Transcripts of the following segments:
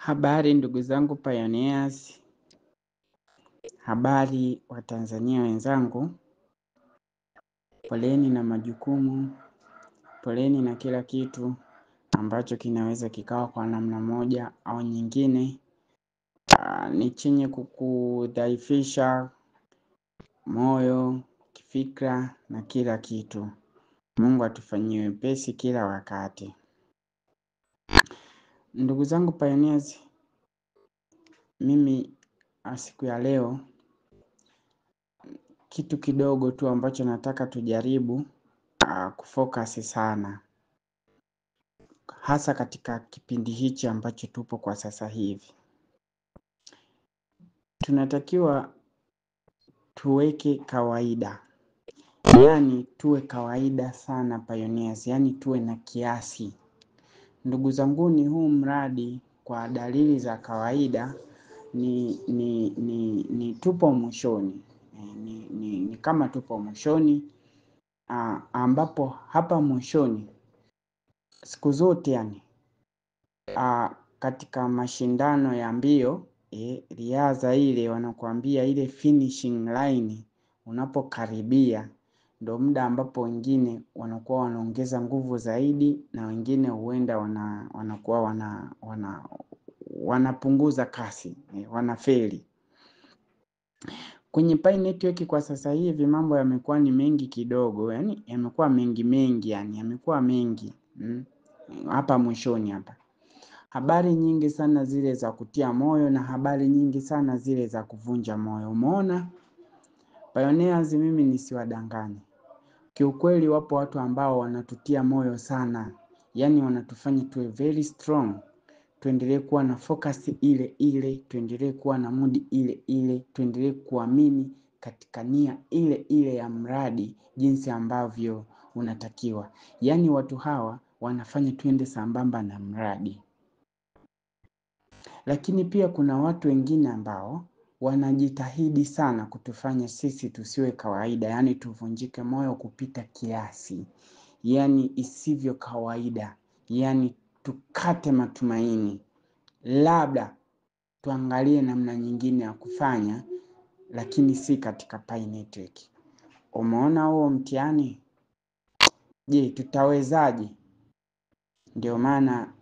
Habari ndugu zangu pioneers, habari wa Tanzania wenzangu, poleni na majukumu, poleni na kila kitu ambacho kinaweza kikawa kwa namna moja au nyingine ni chenye kukudhaifisha moyo, kifikra na kila kitu. Mungu atufanyie wepesi kila wakati. Ndugu zangu pioneers, mimi siku ya leo kitu kidogo tu ambacho nataka tujaribu kufocus sana, hasa katika kipindi hichi ambacho tupo kwa sasa hivi. Tunatakiwa tuweke kawaida, yani tuwe kawaida sana pioneers, yani tuwe na kiasi. Ndugu zanguni, huu mradi kwa dalili za kawaida ni tupo mwishoni, ni kama tupo mwishoni, ambapo hapa mwishoni siku zote yani katika mashindano ya mbio riadha ile wanakuambia ile finishing line unapokaribia ndo muda ambapo wengine wanakuwa wanaongeza nguvu zaidi na wengine huenda wanakuwa wanapunguza kasi, wanafeli. Kwenye Pi Network kwa sasa hivi mambo yamekuwa ni mengi kidogo, yani yamekuwa mengi yani yamekuwa mengi hapa mwishoni hapa. Habari nyingi sana zile za kutia moyo na habari nyingi sana zile za kuvunja moyo. Umeona? Pioneers, mimi nisiwadanganye. Kiukweli wapo watu ambao wanatutia moyo sana. Yani wanatufanya tuwe very strong. Tuendelee kuwa na focus ile ile, tuendelee kuwa na mood ile ile, tuendelee kuamini katika nia ile ile ya mradi jinsi ambavyo unatakiwa. Yani watu hawa wanafanya tuende sambamba na mradi. Lakini pia kuna watu wengine ambao wanajitahidi sana kutufanya sisi tusiwe kawaida, yani tuvunjike moyo kupita kiasi, yani isivyo kawaida, yani tukate matumaini, labda tuangalie namna nyingine ya kufanya, lakini si katika Pi Network. Umeona huo mtihani? Je, tutawezaje? Ndio maana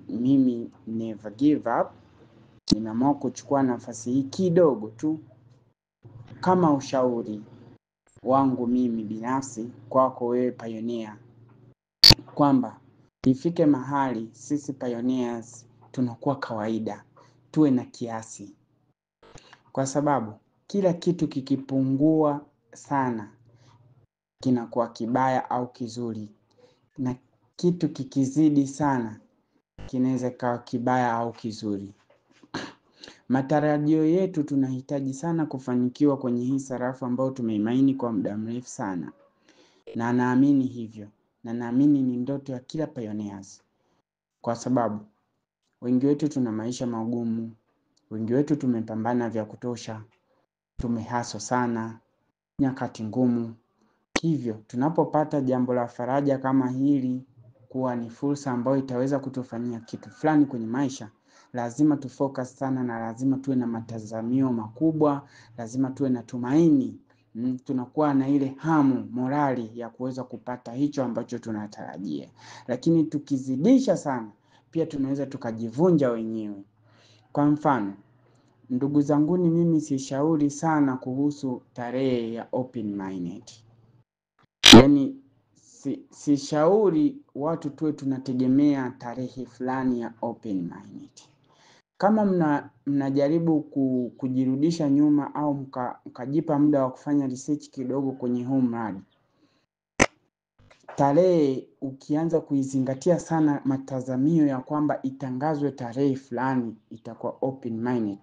mimi never give up. Nimeamua kuchukua nafasi hii kidogo tu kama ushauri wangu mimi binafsi kwako wewe pioneer, kwamba ifike mahali sisi pioneers tunakuwa kawaida, tuwe na kiasi, kwa sababu kila kitu kikipungua sana kinakuwa kibaya au kizuri, na kitu kikizidi sana kinaweza kuwa kibaya au kizuri. Matarajio yetu tunahitaji sana kufanikiwa kwenye hii sarafu ambayo tumeimaini kwa muda mrefu sana. Na naamini hivyo. Na naamini ni ndoto ya kila pioneers. Kwa sababu wengi wetu tuna maisha magumu. Wengi wetu tumepambana vya kutosha. Tumehaso sana. Nyakati ngumu. Hivyo tunapopata jambo la faraja kama hili kuwa ni fursa ambayo itaweza kutufanyia kitu fulani kwenye maisha, lazima tufocus sana na lazima tuwe na matazamio makubwa, lazima tuwe na tumaini. Tunakuwa na ile hamu, morali ya kuweza kupata hicho ambacho tunatarajia. Lakini tukizidisha sana, pia tunaweza tukajivunja wenyewe. Kwa mfano, ndugu zanguni, mimi sishauri sana kuhusu tarehe ya open minded. Yani sishauri watu tuwe tunategemea tarehe fulani ya open minded. Kama mnajaribu kujirudisha nyuma au mkajipa muda wa kufanya research kidogo kwenye huu mradi, tarehe ukianza kuizingatia sana matazamio ya kwamba itangazwe tarehe fulani itakuwa open minded,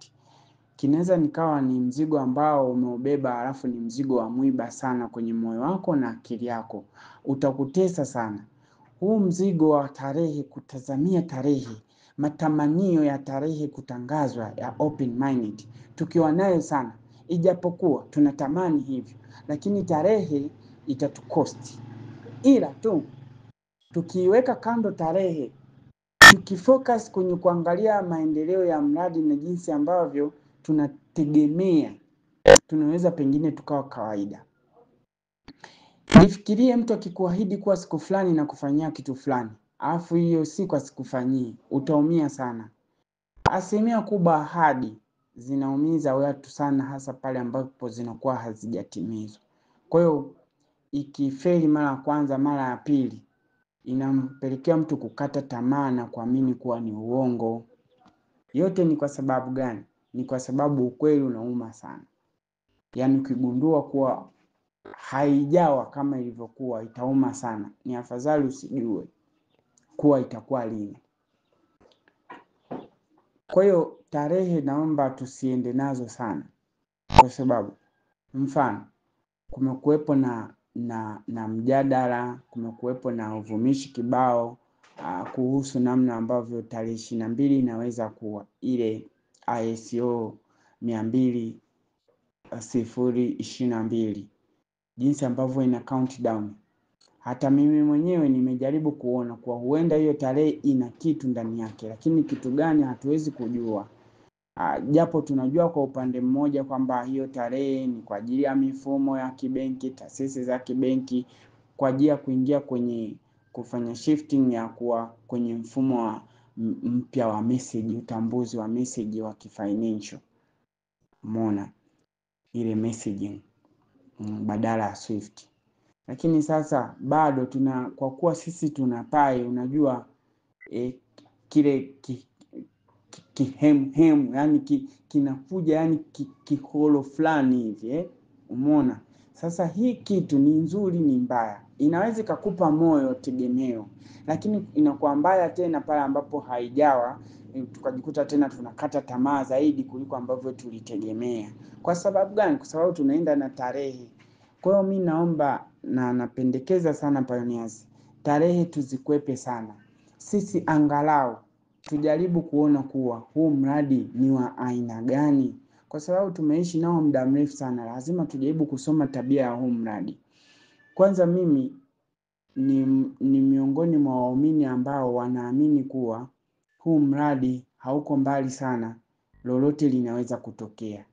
kinaweza nikawa ni mzigo ambao umeubeba, alafu ni mzigo wa mwiba sana kwenye moyo wako na akili yako, utakutesa sana. Huu mzigo wa tarehe, kutazamia tarehe, matamanio ya tarehe kutangazwa ya open minded, tukiwa nayo sana, ijapokuwa tunatamani hivyo, lakini tarehe itatukosti. Ila tu tukiweka kando tarehe, tukifocus kwenye kuangalia maendeleo ya mradi na jinsi ambavyo tunategemea, tunaweza pengine tukawa kawaida. Nifikirie mtu akikuahidi kuwa siku fulani na kufanyia kitu fulani, alafu hiyo siku asikufanyie, utaumia sana. Asilimia kubwa ahadi zinaumiza watu sana, hasa pale ambapo zinakuwa hazijatimizwa. Kwa hiyo ikifeli mara ya kwanza, mara ya pili, inampelekea mtu kukata tamaa na kuamini kuwa ni uongo. Yote ni kwa sababu gani? Ni kwa sababu ukweli unauma sana. Yaani ukigundua kuwa haijawa kama ilivyokuwa, itauma sana. Ni afadhali usijue kuwa itakuwa lini. Kwa hiyo tarehe naomba tusiende nazo sana, kwa sababu mfano kumekuwepo na mjadala, kumekuwepo na uvumishi kibao kuhusu namna ambavyo tarehe 22 inaweza kuwa ile ISO 200/22, jinsi ambavyo ina countdown. Hata mimi mwenyewe nimejaribu kuona kwa huenda hiyo tarehe ina kitu ndani yake, lakini kitu gani hatuwezi kujua. Japo tunajua kwa upande mmoja kwamba hiyo tarehe ni kwa ajili ya mifumo ya kibenki, taasisi za kibenki, kwa ajili ya kuingia kwenye kufanya shifting ya kuwa kwenye mfumo wa mpya wa message, utambuzi wa message wa kifinancial. Umeona ile messaging badala ya Swift. Lakini sasa bado kwa kuwa sisi tunapai, unajua kile kihemu, yani kinakuja, yani kiholo fulani hivi umeona. Sasa hii kitu ni nzuri ni mbaya, inaweza kukupa moyo tegemeo, lakini inakuwa mbaya tena pale ambapo haijawa, tukajikuta tena tunakata tamaa zaidi kuliko ambavyo tulitegemea. Kwa sababu gani? Kwa sababu tunaenda na tarehe. Kwa hiyo mimi naomba na napendekeza sana Pioneers, tarehe tuzikwepe sana. Sisi angalau tujaribu kuona kuwa huu mradi ni wa aina gani, kwa sababu tumeishi nao muda mrefu sana. Lazima tujaribu kusoma tabia ya huu mradi. Kwanza mimi ni miongoni mwa waumini ambao wanaamini kuwa huu mradi hauko mbali sana, lolote linaweza kutokea.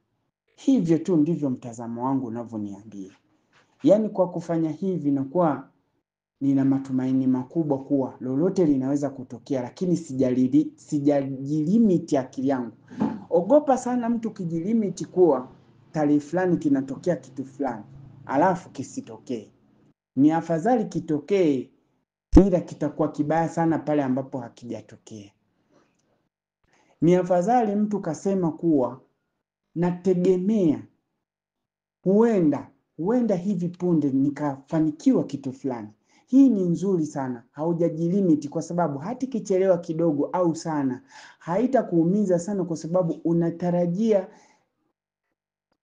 Hivyo tu ndivyo mtazamo wangu unavyoniambia. Yaani kwa kufanya hivi nakuwa nina matumaini makubwa kuwa lolote linaweza kutokea, lakini sijajilimiti akili yangu. Ogopa sana mtu kijilimiti kuwa tarehe fulani kinatokea kitu fulani, alafu kisitokee. Ni afadhali kitokee, ila kitakuwa kibaya sana pale ambapo hakijatokea. Ni afadhali mtu kasema kuwa nategemea huenda hivi punde nikafanikiwa kitu fulani. Hii ni nzuri sana, haujajilimiti, kwa sababu hata kichelewa kidogo au sana haitakuumiza sana, kwa sababu unatarajia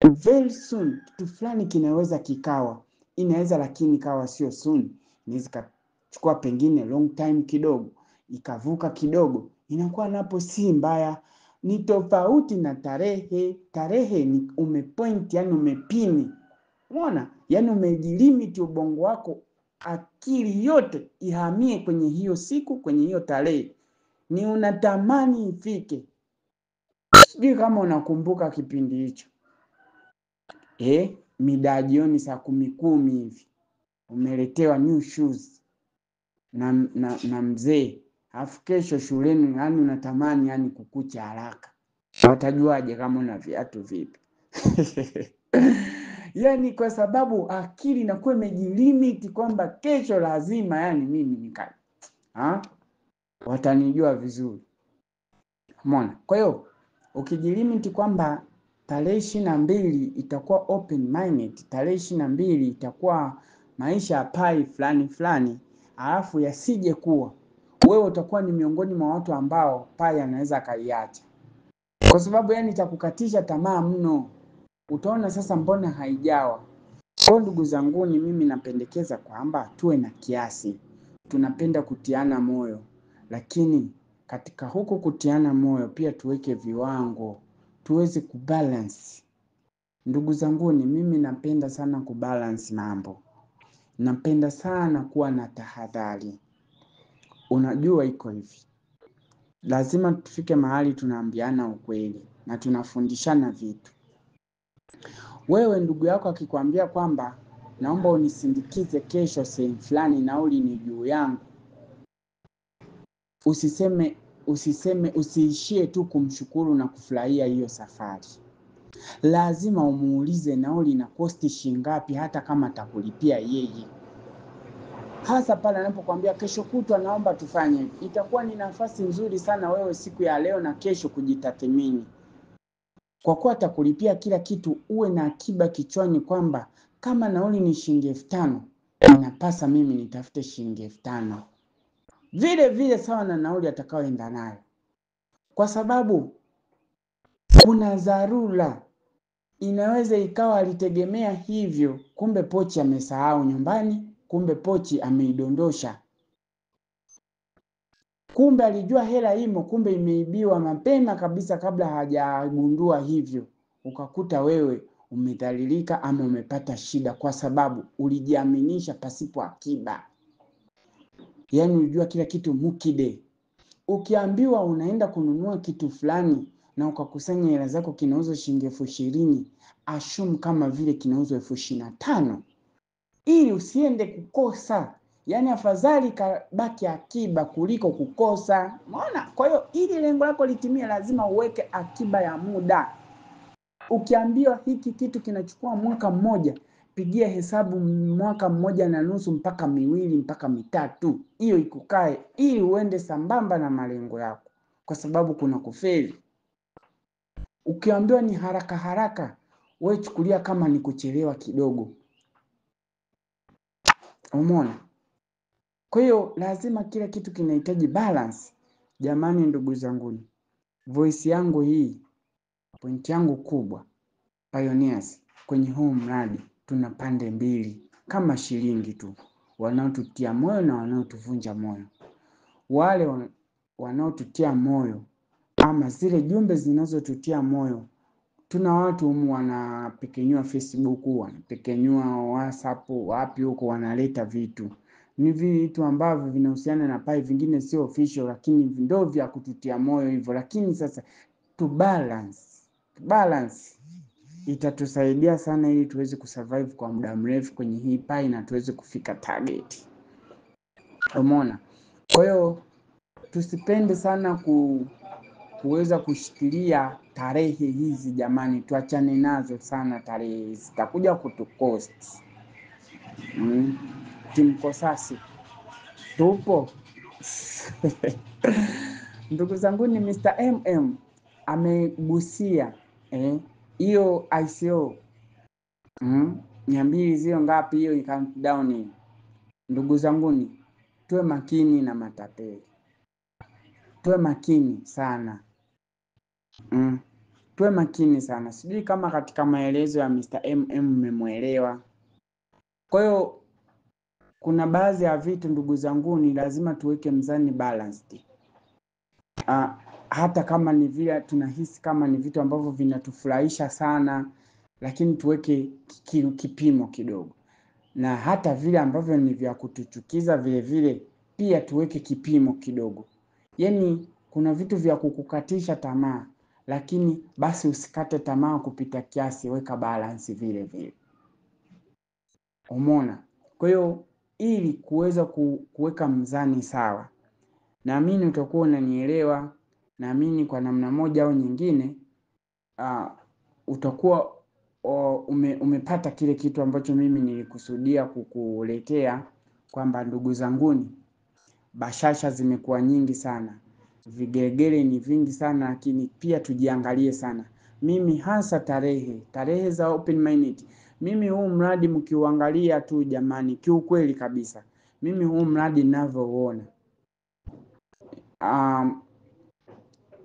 very soon kitu fulani kinaweza kikawa. Inaweza lakini kawa sio soon, inaweza kuchukua pengine long time kidogo, ikavuka kidogo, inakuwa napo si mbaya. Ni tofauti na tarehe. Tarehe ni umepoint, yani umepini. Unaona? Yani umejilimiti ubongo wako, akili yote ihamie kwenye hiyo siku, kwenye hiyo tarehe. Ni unatamani ifike. Sijui kama unakumbuka kipindi hicho. Mida jioni saa 10 hivi. Umeletewa new shoes na mzee. Alafu kesho shuleni, yani unatamani yani kukucha haraka. Watajuaje kama una viatu vipi? Yani kwa sababu akili inakuwa imejilimiti kwamba kesho lazima yani mimi nikae. Watanijua vizuri. Umeona? Kwa hiyo ukijilimiti kwamba tarehe 22 itakuwa open minded, tarehe 22 itakuwa maisha pai fulani fulani, alafu yasije kuwa wewe utakuwa ni miongoni mwa watu ambao pai anaweza kaiacha. Kwa sababu yani itakukatisha tamaa mno. Utaona sasa mbona haijawa. Kwa ndugu zangu, ni mimi napendekeza kwamba tuwe na kiasi. Tunapenda kutiana moyo, lakini katika huku kutiana moyo pia tuweke viwango, tuweze kubalance. Ndugu zangu, ni mimi napenda sana kubalance mambo. Napenda sana kuwa na tahadhari. Unajua iko hivi. lazima tufike mahali tunaambiana ukweli na tunafundishana vitu. Wewe ndugu yako akikwambia kwamba naomba unisindikize kesho sehemu fulani, nauli ni juu yangu, usiishie tu kumshukuru na kufurahia hiyo safari. Lazima umuulize nauli na kosti shingapi, hata kama atakulipia yeye. Hasa pale anapokuambia kesho kutwa naomba tufanye, itakuwa ni nafasi nzuri sana wewe siku ya leo na kesho kujitathmini. Kwa kuwa atakulipia kila kitu, uwe na akiba kichwani kwamba kama nauli ni shilingi 5,000, inapasa mimi nitafute shilingi 5,000. Vile vile sawa na nauli atakayoenda nayo. Kwa sababu kuna dharura. Inaweza ikawa alitegemea hivyo, kumbe pochi amesahau nyumbani, kumbe pochi ameidondosha. Kumbe alijua hela imo, kumbe imeibiwa mapema kabisa kabla hajagundua hivyo. Ukakuta wewe umedhalilika ama umepata shida kwa sababu ulijiaminisha pasipo akiba. Yaani unajua kila kitu mukide. Ukiambiwa unaenda kununua kitu fulani na ukakusanya hela zako kinauzwa shilingi 20,000, assume kama vile kinauzwa 25,000 ili usiende kukosa. Yaani afadhali kabaki akiba kuliko kukosa. Unaona? Kwa hiyo ili lengo lako litimie lazima uweke akiba ya muda. Ukiambiwa hiki kitu kinachukua mwaka mmoja, pigia hesabu 1.5 mpaka 2 mpaka 3. Hiyo ikukae ili uende sambamba na malengo yako, kwa sababu kuna kufeli. Ukiambiwa ni haraka haraka, wewe chukulia kama ni kuchelewa kidogo. Umeona? Kwa hiyo lazima kila kitu kinahitaji balance. Jamani ndugu zangu, voice yangu hii, point yangu kubwa, Pioneers, kwenye huu mradi tuna pande mbili kama shilingi tu, wanaotutia moyo na wanaotuvunja moyo. Wale wanaotutia moyo ama zile jumbe zinazotutia moyo, tuna watu humu wanapekenyua Facebook, wanapekenyua WhatsApp, wapi huko wanaleta vitu. Ni vitu ambavyo vinahusiana na pai, vingine sio official lakini ndio vya kututia moyo hivyo. Lakini sasa balance itatusaidia sana ili tuweze kusurvive kwa muda mrefu kwenye hii pai na tuweze kufika target. Umeona? Kwa hiyo tusipende sana kuweza kushikilia tarehe hizi jamani, tuachane nazo sana tarehe hizi. Zitakuja kutucost. Timkosasi. Tupo. Ndugu zangu ni Mr. amegusia hiyo ICO 200 zio ngapi hiyo countdown. Ndugu zangu tuwe makini na matapeli. Tuwe makini sana. Tuwe makini sana. Sijui kama katika maelezo ya Mr. mmemuelewa. Kwa hiyo kuna baadhi ya vitu ndugu zangu ni lazima tuweke mzani balanced. Hata kama ni vile tunahisi kama ni vitu ambavyo vinatufurahisha sana, lakini tuweke kipimo kidogo. Na hata vile ambavyo ni vya kutuchukiza vile vile pia tuweke kipimo kidogo. Yaani kuna vitu vya kukukatisha tamaa, lakini basi usikate tamaa kupita kiasi, weka balance vile vile. Umeona? Kwa hiyo ili kuweza kuweka mzani sawa, naamini utakuwa unanielewa. Naamini kwa namna moja au nyingine utakuwa umepata kile kitu ambacho mimi nilikusudia kukuletea, kwamba ndugu zanguni, bashasha zimekuwa nyingi sana, vigelegele ni vingi sana, lakini pia tujiangalie sana. Mimi hasa tarehe za open minded, mimi huu mradi mkiuangalia tu jamani, kiukweli kabisa mimi huu mradi ninavyoona,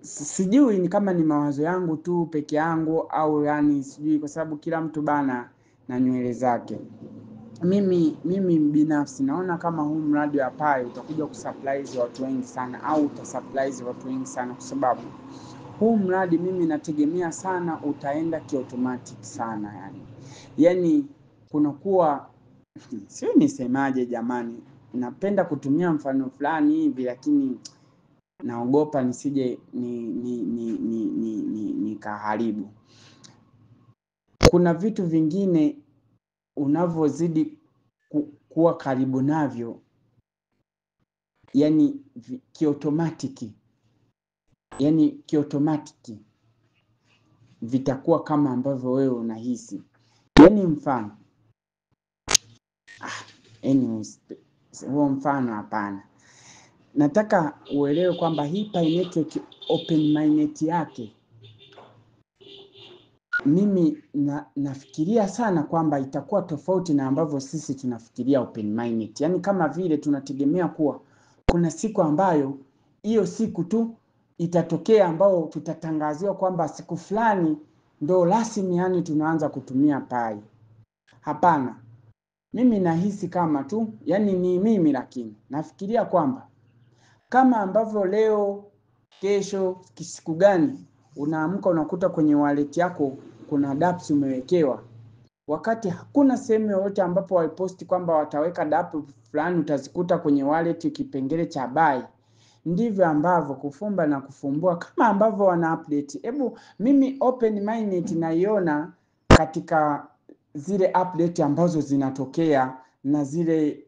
sijui ni kama ni mawazo yangu tu peke yangu au yani sijui, kwa sababu kila mtu bana na nywele zake. Mimi binafsi naona kama huu mradi wa pai utakuja kusurprise watu wengi sana, au utasurprise watu wengi sana, kwa sababu huu mradi mimi nategemea sana utaenda kiautomatic sana. Yani kunakuwa sio nisemaje jamani, napenda kutumia mfano fulani hivi, lakini naogopa nisije nikaharibu. Kuna vitu vingine unavyozidi kuwa karibu navyo, yani kiotomatiki, vitakuwa kama ambavyo wewe unahisi. Yani mfano, anyways, huo mfano hapana. Nataka uelewe kwamba hii Pi Network open mainnet yake, mimi nafikiria sana kwamba itakuwa tofauti na ambavyo sisi tunafikiria open mainnet. Yani kama vile tunategemea kuwa kuna siku ambayo hiyo siku tu itatokea ambao tutatangaziwa kwamba siku fulani ndo rasmi yani tunaanza kutumia Pi. Hapana. Mimi nahisi kama tu, yani ni mimi, lakini nafikiria kwamba kama ambavyo leo, kesho, siku gani unaamka unakuta kwenye wallet yako kuna dApps umewekewa, wakati hakuna sehemu yoyote ambapo waliposti kwamba wataweka dApp fulani, utazikuta kwenye wallet kipengele cha buy. Ndivyo ambavyo kufumba na kufumbua kama ambavyo wana update. Hebu mimi open mainnet naiona katika zile update ambazo zinatokea na zile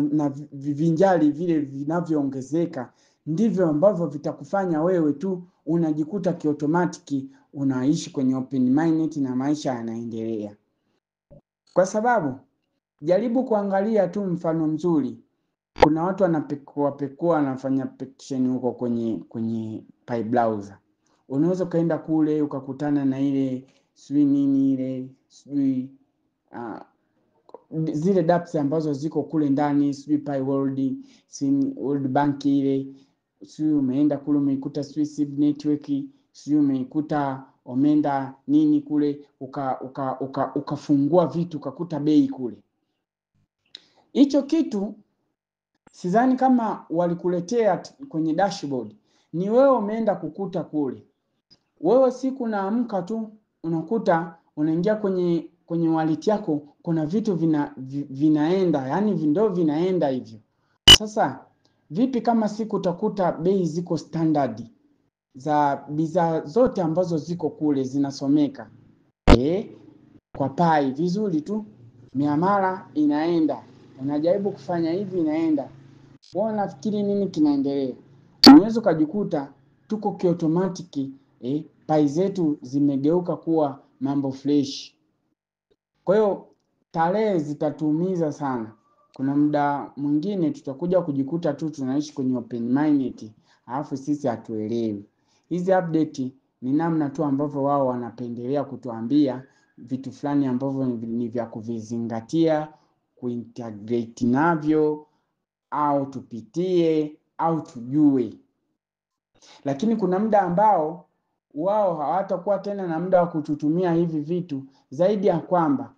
na vivinjali vile vinavyoongezeka, ndivyo ambavyo vitakufanya wewe tu unajikuta kiotomatiki unaishi kwenye open mainnet na maisha yanaendelea. Kwa sababu jaribu kuangalia tu mfano mzuri, kuna watu wanapekua wanafanya petition huko kwenye Pi browser. Unaweza kaenda kule ukakutana na ile zile dApps ambazo ziko kule ndani, Pi World, World Bank ile, umeenda kule umeikuta SIB network, umeikuta omenda nini kule, ukafungua vitu ukakuta bei kule. Hicho kitu sidhani kama walikuletea kwenye dashboard, ni wewe umeenda kukuta kule. Wewe siku naamka tu unakuta unaingia kwenye wallet yako kuna vitu vinaenda, yani ndio vinaenda hivyo. Sasa vipi kama siku utakuta bei ziko standard za bidhaa zote ambazo ziko kule zinasomeka kwa Pi vizuri tu, miamala inaenda, unajaribu kufanya hivi inaenda, wewe unafikiri nini kinaendelea? Unaweza kujikuta tuko kiotomatiki, Pi zetu zimegeuka kuwa mambo fresh. Kwa hiyo tarehe zitatuumiza sana. Kuna muda mwingine tutakuja kujikuta tu tunaishi kwenye open mainnet, alafu sisi hatuelewi. Hizi update ni namna tu ambavyo wao wanapendelea kutuambia vitu fulani ambavyo ni vya kuvizingatia, kuintegrate navyo, au tupitie au tujue. Lakini kuna muda ambao wao hawatakuwa tena na muda wa kututumia hivi vitu, zaidi ya kwamba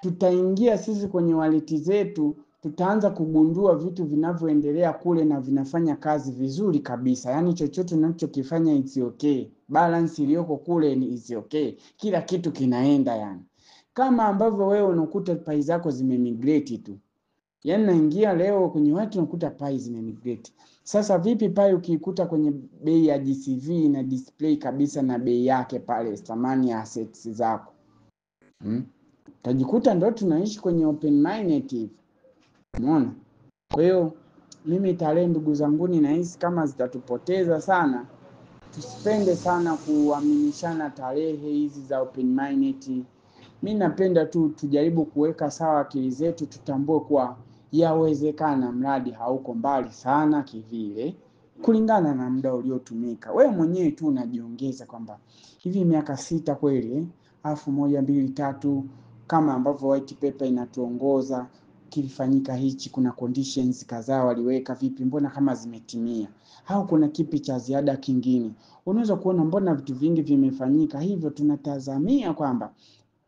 tutaingia sisi kwenye wallet zetu, tutaanza kugundua vitu vinavyoendelea kule na vinafanya kazi vizuri kabisa. Yani chochote unachokifanya it's okay. Balance iliyoko kule ni it's okay. Kila kitu kinaenda yani. Kama ambavyo wewe unakuta Pi zako zimemigrate tu. Yani naingia leo kwenye watu unakuta Pi zimemigrate. Sasa vipi Pi ukikuta kwenye bei ya GCV na display kabisa na bei yake pale, thamani ya assets zako? Tajikuta ndo tunaishi kwenye open mainnet hivi. Umeona? Kwa hiyo mimi tarehe, ndugu zangu, nahisi kama zitatupoteza sana. Tusipende sana kuaminishana tarehe hizi za open mainnet. Mimi napenda tu tujaribu kuweka sawa akili zetu, tutambue kuwa yawezekana mradi hauko mbali sana kivile, kulingana na muda uliotumika. Wewe mwenyewe tu unajiongeza kwamba hivi miaka 6 kweli, 1 2 3 kama ambavyo white paper inatuongoza, kilifanyika hichi, kuna conditions kadhaa waliweka, vipi, mbona kama zimetimia, au kuna kipi cha ziada kingine? Unaweza kuona mbona vitu vingi vimefanyika, hivyo tunatazamia kwamba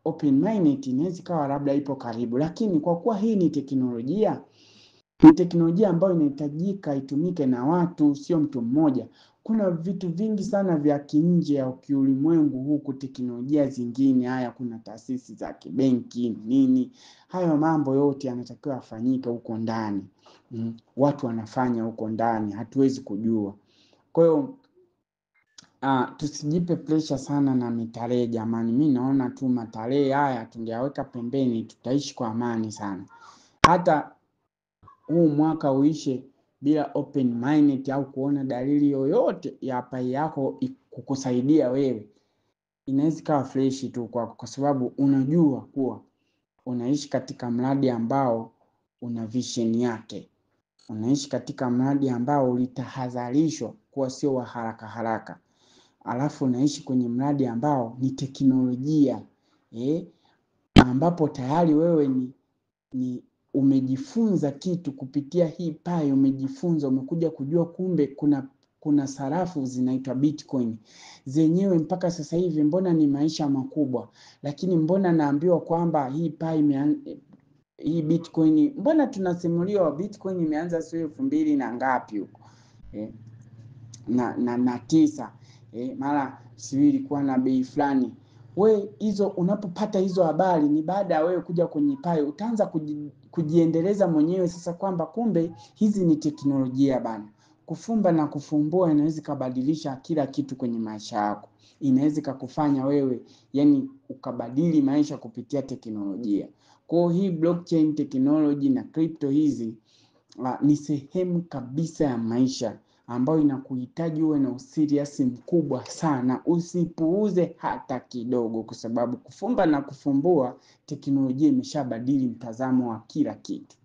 open mainnet inaweza kawa labda ipo karibu. Lakini kwa kuwa hii ni teknolojia, Ni teknolojia ambayo inahitajika itumike na watu, sio mtu mmoja. Kuna vitu vingi sana vya kinje ya kiulimwengu huku, teknolojia zingine haya, kuna taasisi za kibenki nini, hayo mambo yote yanatakiwa yafanyike huko ndani. Watu wanafanya huko ndani, hatuwezi kujua. Kwa hiyo tusijipe pressure sana na mitarehe jamani. Mimi naona tu matarehe haya tungeyaweka pembeni, tutaishi kwa amani sana. Hata huu mwaka uishe bila open minded au kuona dalili yoyote ya pai yako kukusaidia wewe, inaweza kuwa fresh tu kwa sababu unajua kuwa unaishi katika mradi ambao una vision yake. Unaishi katika mradi ambao ulitahadharishwa kuwa sio wa haraka haraka. Alafu unaishi kwenye mradi ambao ni teknolojia, ambapo tayari wewe ni umejifunza kitu kupitia hii pai. Umejifunza, umekuja kujua kumbe kuna sarafu zinaitwa Bitcoin. Zenyewe mpaka sasa hivi mbona ni maisha makubwa, lakini mbona naambiwa kwamba hii pai hii Bitcoin, mbona tunasimuliwa Bitcoin imeanza sio 2000 na ngapi huko na 9 mara sio ilikuwa na bei fulani. We hizo unapopata hizo habari ni baada ya wewe kuja kwenye pai, utaanza kujiendeleza mwenyewe sasa kwamba kumbe hizi ni teknolojia bana. Kufumba na kufumbua inaweza kubadilisha kila kitu kwenye maisha yako. Inaweza kukufanya wewe yani ukabadili maisha kupitia teknolojia. Kwa hii blockchain technology na crypto hizi ni sehemu kabisa ya maisha ambayo inakuhitaji uwe na userious mkubwa sana. Usipuuze hata kidogo, kwa sababu kufumba na kufumbua teknolojia imeshabadili mtazamo wa kila kitu.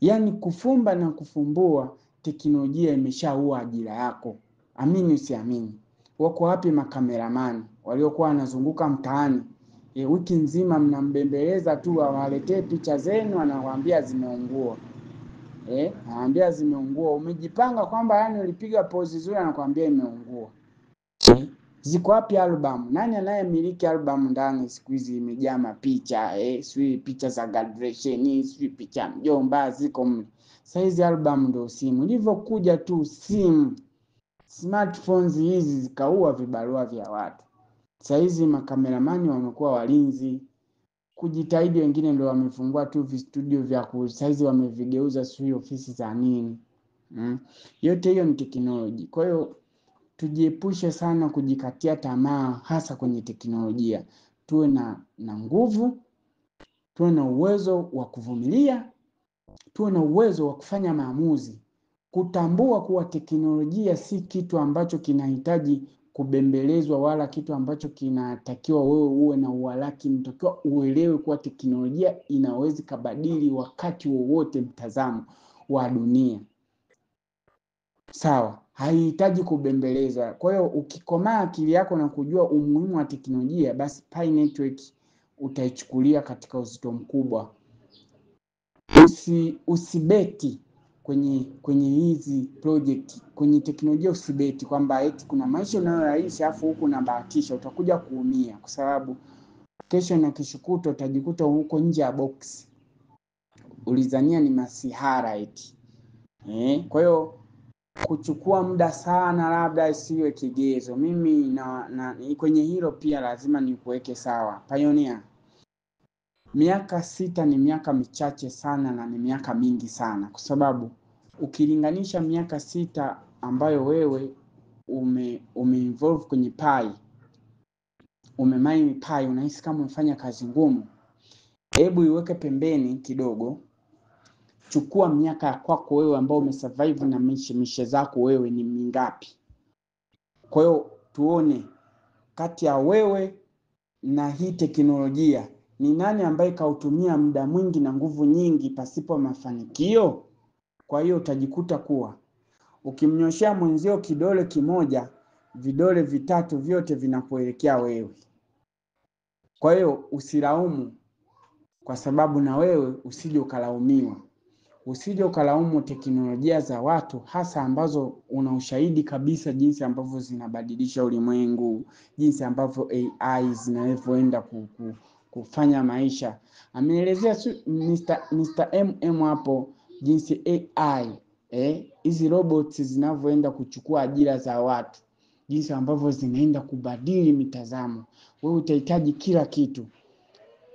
Yani kufumba na kufumbua teknolojia imeshaua ajira yako. Amini usiamini. Wako wapi makameramani waliokuwa wanazunguka mtaani wiki nzima mnambembeleza tu awaletee picha zenu, anawaambia zimeungua. Anawaambia zimeungua. Umejipanga kwamba yani ulipiga pose nzuri, anakuambia imeungua. Ziko wapi album? Nani anayemiliki album ndani siku hizi imejaa mapicha, sio picha za graduation, sio picha mjomba ziko mle. Sasa hizi album ndio simu. Ilivyokuja tu simu, smartphones hizi zikaua vibarua vya watu. Sasa hizi makameramani wamekuwa walinzi. Kujitahidi wengine ndio wamefungua tu studio vya saizi wamevigeuza sio ofisi za nini. Yote hiyo ni teknolojia. Kwa hiyo tujiepushe sana kujikatia tamaa hasa kwenye teknolojia. Tuwe na nguvu, tuwe na uwezo wa kuvumilia, tuwe na uwezo wa kufanya maamuzi. Kutambua kuwa teknolojia si kitu ambacho kinahitaji kubembelezwa wala kitu ambacho kinatakiwa wewe uwe na uhalaki. Mtakiwa uelewe kuwa teknolojia inaweza kubadili wakati wowote mtazamo wa dunia. Sawa, haihitaji kubembelezwa. Kwa hiyo ukikomaa akili yako na kujua umuhimu wa teknolojia, basi Pi Network utaichukulia katika uzito mkubwa. Usibeti kwenye hizi project, kwenye teknolojia usibeti kwamba eti kuna maisha unayoishi afu huku unabahatisha. Utakuja kuumia kwa sababu kesho na keshokuto utajikuta huko nje ya box. Ulizania ni masihara eti. Kwa hiyo kuchukua muda sana labda isiwe kigezo. Mimi na kwenye hilo pia lazima nikuweke sawa. Pioneer, miaka 6 ni miaka michache sana na ni miaka mingi sana, kwa sababu ukilinganisha miaka 6 ambayo wewe umeinvolve kwenye pai, umemine pai, unahisi kama umefanya kazi ngumu. Hebu iweke pembeni kidogo. Chukua miaka ya kwako wewe ambao umesurvive na mishe zako wewe ni mingapi. Kwa hiyo tuone kati ya wewe na hii teknolojia ni nani ambaye kautumia muda mwingi na nguvu nyingi pasipo mafanikio. Kwa hiyo utajikuta kuwa ukimnyoshia mwenzio kidole kimoja, vidole vitatu vyote vinakuelekea wewe. Kwa hiyo usilaumu, kwa sababu na wewe usije ukalaumiwa. Usije ukalaumu teknolojia za watu hasa ambazo una ushahidi kabisa jinsi ambavyo zinabadilisha ulimwengu, jinsi ambavyo AI zinavyoenda kufanya maisha. Ameelezea Mr. MM hapo jinsi AI hizi robots zinavyoenda kuchukua ajira za watu, jinsi ambavyo zinaenda kubadili mitazamo. Wewe utahitaji kila kitu.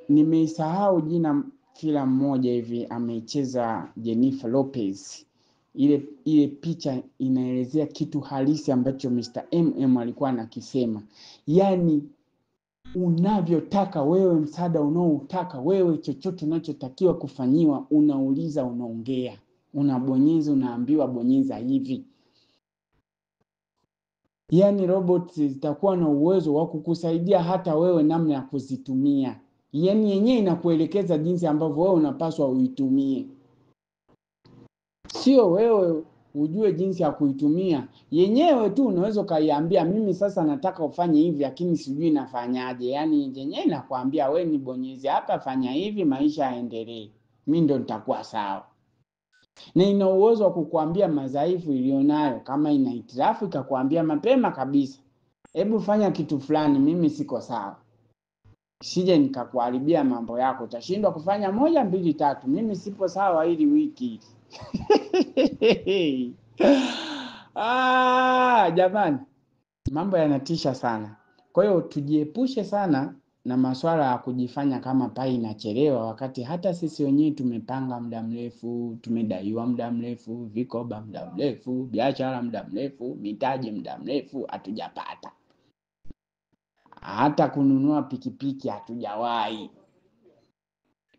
Nimeisahau jina, filamu moja hivi ameicheza Jennifer Lopez. Ile picha inaelezea kitu halisi ambacho Mr. MM alikuwa anakisema. Yaani unavyotaka wewe, msaada unaoutaka wewe, chochote unachotakiwa kufanyiwa, unauliza, unaongea, unabonyeza, unaambiwa bonyeza hivi. Yaani robots zitakuwa na uwezo wa kukusaidia hata wewe namna ya kuzitumia. Yaani yenyewe inakuelekeza jinsi ambavyo wewe unapaswa uitumie. Sio wewe ujue jinsi ya kuitumia. Yenyewe tu unaweza kaiambia mimi sasa nataka ufanye hivi lakini sijui nafanyaje. Yaani yenyewe inakwambia wewe nibonyeze hapa, fanya hivi, maisha yaendelee. Mimi ndo nitakuwa sawa. Na ina uwezo wa kukuambia madhaifu ilionayo. Kama ina hitilafu ikakuambia mapema kabisa, hebu fanya kitu fulani, mimi siko sawa. Sije nikakuharibia mambo yako, utashindwa kufanya 1, 2, 3, mimi sipo sawa hili wiki. Jamani, mambo yanatisha sana. Kwa hiyo tujiepushe sana na masuala ya kujifanya kama pai inachelewa, wakati hata sisi wenyewe tumepanga muda mrefu, tumedaiwa muda mrefu, vikoba muda mrefu, biashara muda mrefu, mitaji muda mrefu, hatujapata. Hata kununua pikipiki hatujawahi.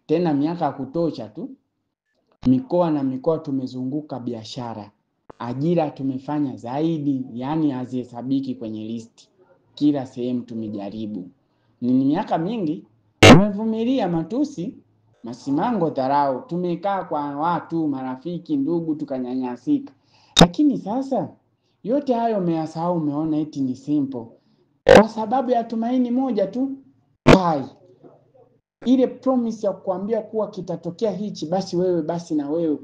Tena miaka kutosha tu. Mikoa na mikoa tumezunguka biashara. Ajira tumefanya zaidi, yani hazihesabiki kwenye listi. Kila sehemu tumejaribu. Ni miaka mingi tumevumilia matusi, masimango, dharau. Tumekaa kwa watu, marafiki, ndugu, tukanyanyasika. Lakini sasa yote hayo umeyasahau, umeona eti ni simple. Kwa sababu ya tumaini moja tu, pai. Ile promise ya kuambia kuwa kitatokea hichi, basi wewe na wewe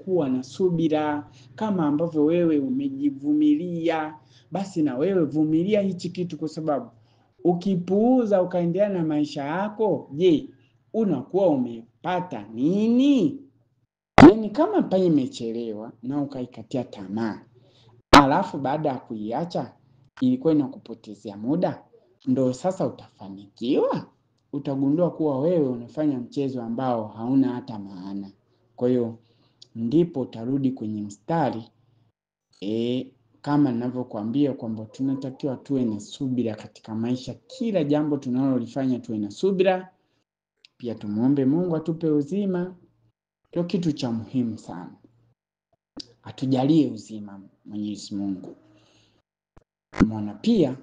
kuwa na subira. Kama ambavyo wewe umejivumilia, basi na wewe vumilia hichi kitu, kwa sababu ukipuuza ukaendelea na maisha yako, je, unakuwa umepata nini? Yaani kama pai imechelewa na ukaikatia tamaa, alafu baada ya kuiacha ilikuwa inakupotezea muda, ndo sasa utafanikiwa? Utagundua kuwa wewe unafanya mchezo ambao hauna hata maana. Kwa hiyo ndipo utarudi kwenye mstari. Kama ninavyokuambia kwamba tunatakiwa tuwe na subira katika maisha. Kila jambo tunalolifanya tuwe na subira. Pia tumuombe Mungu atupe uzima. Ndio kitu cha muhimu sana. Atujalie uzima Mwenyezi Mungu. Maana pia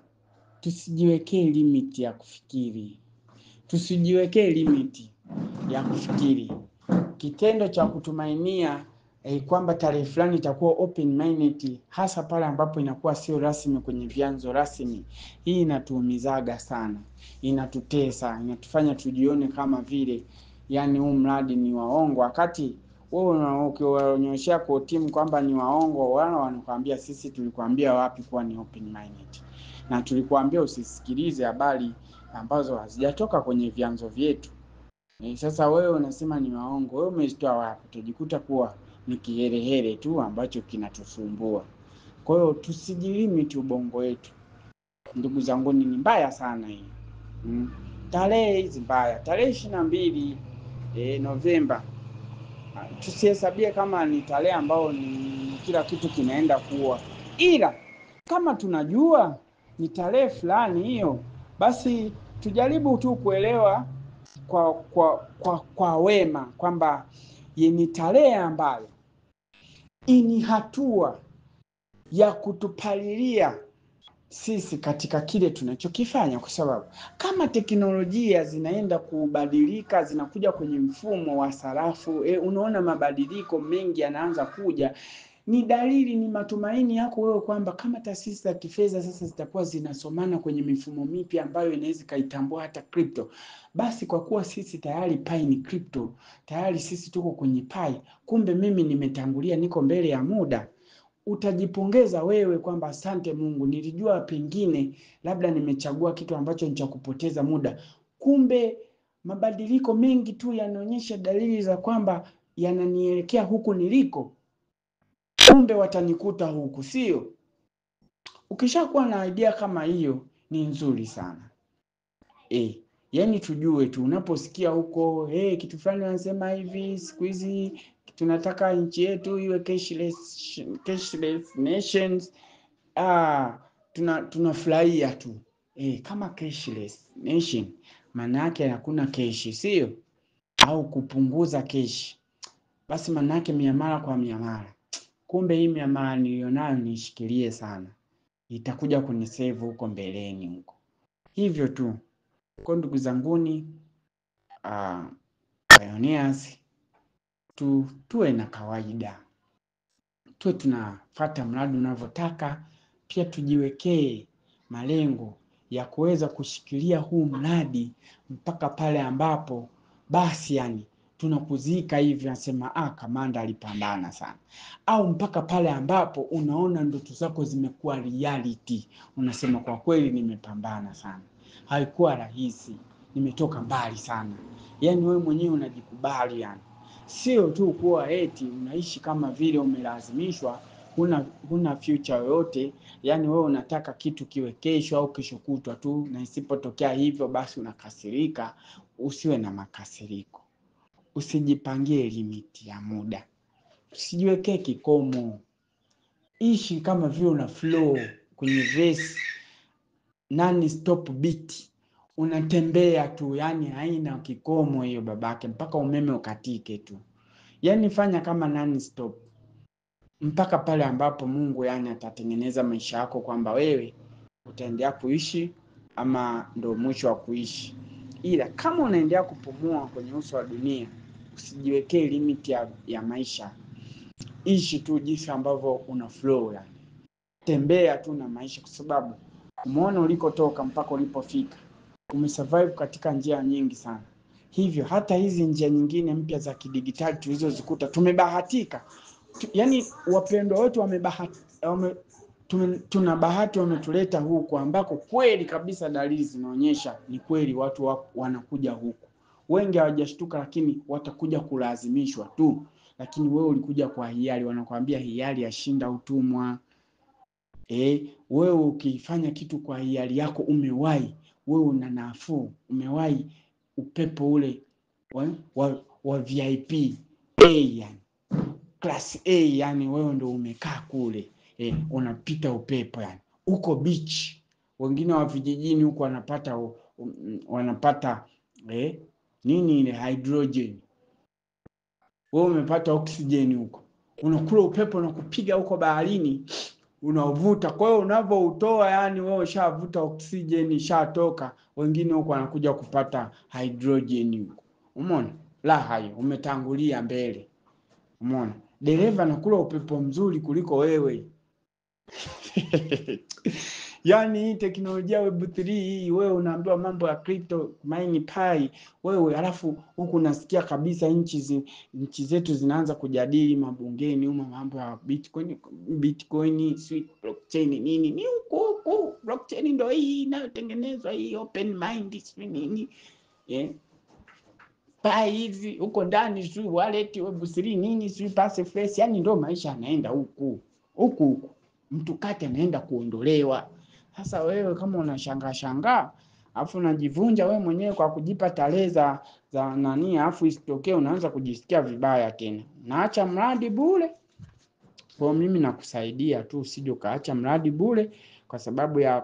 tusijiwekee limit ya kufikiri. Kitendo cha kutumainia kwamba tarehe fulani itakuwa open minded, hasa pale ambapo inakuwa sio rasmi kwenye vyanzo rasmi, hii inatuumizaga sana, inatutesa, inatufanya tujione kama vile yani huu mradi ni waongo, wakati wewe ukiwaonyeshia kwa timu kwamba ni waongo, wao wanakuambia sisi tulikwambia wapi kuwa ni open minded, na tulikuambia usisikilize habari ambazo hazijatoka kwenye vyanzo vyetu. Sasa wewe unasema ni waongo, wewe umezitoa wapi? Tutajikuta kuwa ni kiherehere tu ambacho kinatusumbua. Kwa hiyo tusijilimit ubongo wetu. Ndugu zangu, ni mbaya sana hii. Tarehe hizi mbaya, tarehe 22 Novemba. Tusihesabie kama ni tarehe ambao ni kila kitu kinaenda kuwa. Ila kama tunajua ni tarehe fulani hiyo, basi tujaribu tu kuelewa kwa wema kwamba ni tarehe ambayo ni hatua ya kutupalilia sisi katika kile tunachokifanya, kwa sababu kama teknolojia zinaenda kubadilika, zinakuja kwenye mfumo wa sarafu, unaona mabadiliko mengi yanaanza kuja, ni dalili, ni matumaini yako wewe kwamba kama taasisi za kifedha sasa zitakuwa zinasomana kwenye mifumo mipya ambayo inaweza kaitambua hata crypto. Basi kwa kuwa sisi tayari pai ni crypto, tayari sisi tuko kwenye pai, kumbe mimi nimetangulia, niko mbele ya muda, utajipongeza wewe kwamba asante Mungu, nilijua pengine labda nimechagua kitu ambacho ni cha kupoteza muda. Kumbe mabadiliko mengi tu yanaonyesha dalili za kwamba yananielekea huku niliko, kumbe watanikuta huku, sio? Ukishakuwa na idea kama hiyo ni nzuri sana. Yani tujue tu unaposikia huko kitu fulani wanasema hivi siku hizi tunataka nchi yetu iwe cashless nations. Tunafurahia tu. Kama cashless nation maana yake hakuna keshi, sio? Au kupunguza keshi. Basi maana yake miamala kwa miamala. Kumbe hii miamala nilionayo nishikilie sana. Itakuja kunisave huko mbeleni huko. Hivyo tu. Kwa ndugu zanguni, pioneers, tuwe na kawaida. Tuwe tunafuata mradi unavyotaka, pia tujiwekee malengo ya kuweza kushikilia huu mradi mpaka pale ambapo basi yani tunakuzika hivi nasema kamanda alipambana sana. Au mpaka pale ambapo unaona ndoto zako zimekuwa reality, unasema kwa kweli nimepambana sana. Haikuwa rahisi, nimetoka mbali sana. Yani wewe mwenyewe unajikubali yani. Sio tu kuwa eti unaishi kama vile umelazimishwa, huna future yoyote. Yani wewe unataka kitu kiwe kesho au kesho kutwa tu, na isipotokea hivyo basi unakasirika. Usiwe na makasiriko. Usijipangie limiti ya muda. Usijiwekee kikomo. Ishi kama vile una flow kwenye race non stop beat. Unatembea tu, yani haina kikomo hiyo babake, mpaka umeme ukatike tu. Yani fanya kama non stop mpaka pale ambapo Mungu yani atatengeneza maisha yako kwamba wewe utaendelea kuishi ama ndo mwisho wa kuishi. Ila kama unaendelea kupumua kwenye uso wa dunia, usijiwekee limit ya maisha. Ishi tu jinsi ambavyo una flow yani. Tembea tu na maisha, kwa sababu umeona ulikotoka mpaka ulipofika. Umesurvive katika njia nyingi sana. Hivyo hata hizi njia nyingine mpya za kidigitali tulizozikuta tumebahatika. Yani wapendwa wetu tuna bahati wametuleta huku ambako kweli kabisa dalili zinaonyesha ni kweli watu wanakuja huku. Wengi hawajashtuka, lakini watakuja kulazimishwa tu. Lakini wewe ulikuja kwa hiari, wanakuambia hiari yashinda utumwa. Wewe ukifanya kitu kwa hiari yako umewahi, wewe una nafuu, umewahi upepo ule wa VIP yani class A, yani wewe ndio umekaa kule, unapita upepo yani uko beach. Wengine wa vijijini huko wanapata nini ile hydrogen, wewe umepata oxygen huko. Unakula upepo na kupiga huko baharini, unavuta. Kwa hiyo unavoutoa yani wewe ushavuta oxygen, ishatoka. Wengine huko wanakuja kupata hydrogen huko. Umeona? La hayo, umetangulia mbele. Umeona? Dereva anakula upepo mzuri kuliko wewe. Yani hii teknolojia Web3 hii, wewe unaambiwa mambo ya crypto mine pi wewe, alafu huku unasikia kabisa nchi zetu zinaanza kujadili mabungeni mambo ya Bitcoin, sweet blockchain nini. Ni huko blockchain ndio hii inayotengenezwa hii open mind nini. Pai hizi huko ndani sui wallet Web3 nini sui passphrase, yani ndio maisha yanaenda huku. Mtu kati anaenda kuondolewa. Sasa wewe kama unashangaa afu unajivunja wewe mwenyewe kwa kujipa tarehe za nani, afu isitokee unaanza kujisikia vibaya tena. Naacha mradi bure. Kwa mimi nakusaidia tu usije kaacha mradi bure kwa sababu ya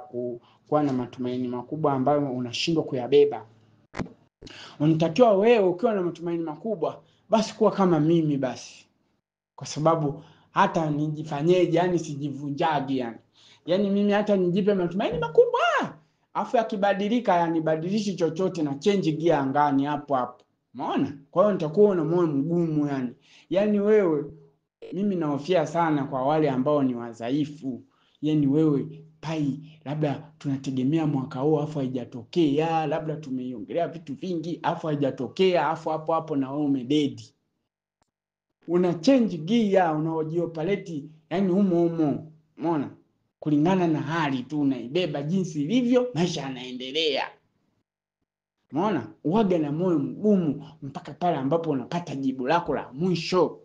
kuwa na matumaini makubwa ambayo unashindwa kuyabeba. Unatakiwa wewe ukiwa na matumaini makubwa basi kuwa kama mimi basi. Kwa sababu hata nijifanyeje yani sijivunjaji yani. Yani mimi hata nijipe matumaini makubwa, afu yakibadilika yani badilishi chochote na change gear angani hapo. Umeona? Kwa hiyo nitakuwa na moyo mgumu yani. Yani wewe, mimi nahofia sana kwa wale ambao ni wadhaifu. Yani wewe pai labda tunategemea mwaka huu afu haijatokea, labda tumeiongelea vitu vingi afu haijatokea, afu hapo na wewe umededi. Una change gear, unaojiopaleti yani humo. Umeona? Kulingana na hali tu unaibeba jinsi ilivyo, maisha yanaendelea. Umeona? Uwaga na moyo mgumu mpaka pale ambapo unapata jibu lako la mwisho.